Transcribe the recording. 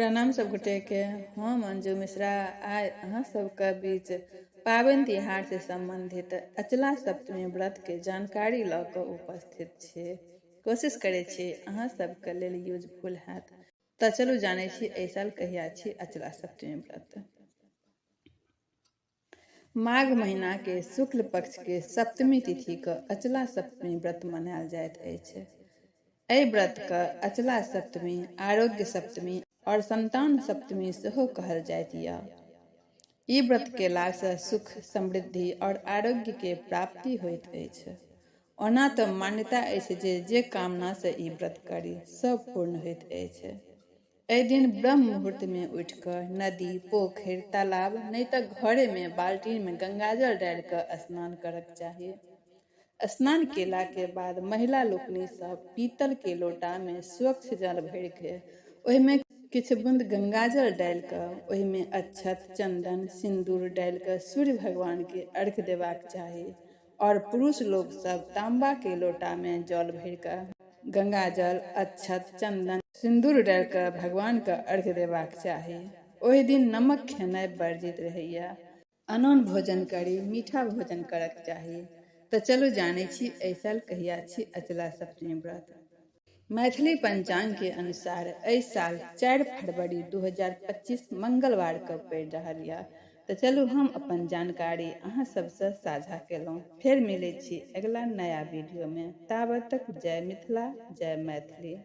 प्रणाम सब गोटे के। हम अंजू मिश्रा आइ अहाँ सबके बीच पाबनि तिहार से संबंधित अचला सप्तमी व्रत के जानकारी लऽ कऽ उपस्थित छी। कोशिश करै छी अहाँ सबके लेल यूजफुल हैत। तऽ चलू जानै छी एहि साल कहिया छी अचला सप्तमी व्रत। माघ महीना के शुक्ल पक्ष के सप्तमी तिथि के अचला सप्तमी व्रत मनायल जाइत अछि। एहि व्रत के अचला सप्तमी, आरोग्य सप्तमी और संतान सप्तमी सेहो कहल जाइत यऽ। ई व्रत केलासँ सुख, समृद्धि और आरोग्य के प्राप्ति होइत अछि। ओना तऽ मान्यता अछि जे जे कामना से ई व्रत करी सब पूर्ण होइत अछि। एहि दिन ब्रह्म मुहूर्त में उठि कऽ नदी, पोखरि, तालाब नहीं तऽ घरे में बाल्टीन में गंगाजल डालि कऽ स्नान करक चाही। स्नान केला के बाद महिला लोकनि सब पीतल के लोटा में स्वच्छ जल भरि के ओहिमे किछु बूंद गंगाजल डालि कऽ ओहिमे अक्षत, चंदन, सिंदूर डालि कऽ सूर्य भगवान के अर्घ्य देबाक चाही। और पुरुष लोग सब तांबा के लोटा में जल भरि कऽ गंगाजल, अक्षत, चंदन, सिंदूर डालि कऽ भगवान के अर्घ्य देबाक चाही। ओहि दिन नमक खेनाइ वर्जित रहैया। अनोन भोजन करी, मीठा भोजन करक चाही। तो चलू जानै छी एहि साल कहिया छी अचला सप्तमी व्रत। मैथिली पंचांग के अनुसार एहि साल 4 फरवरी 2025 मंगलवार के पड़ि रहल यऽ। तो चलू हम अपन जानकारी अहाँ सबसे साझा केलहुँ। फिर मिलै छी अगला नया वीडियो में। ताबत तक जय मिथिला, जय मैथिली।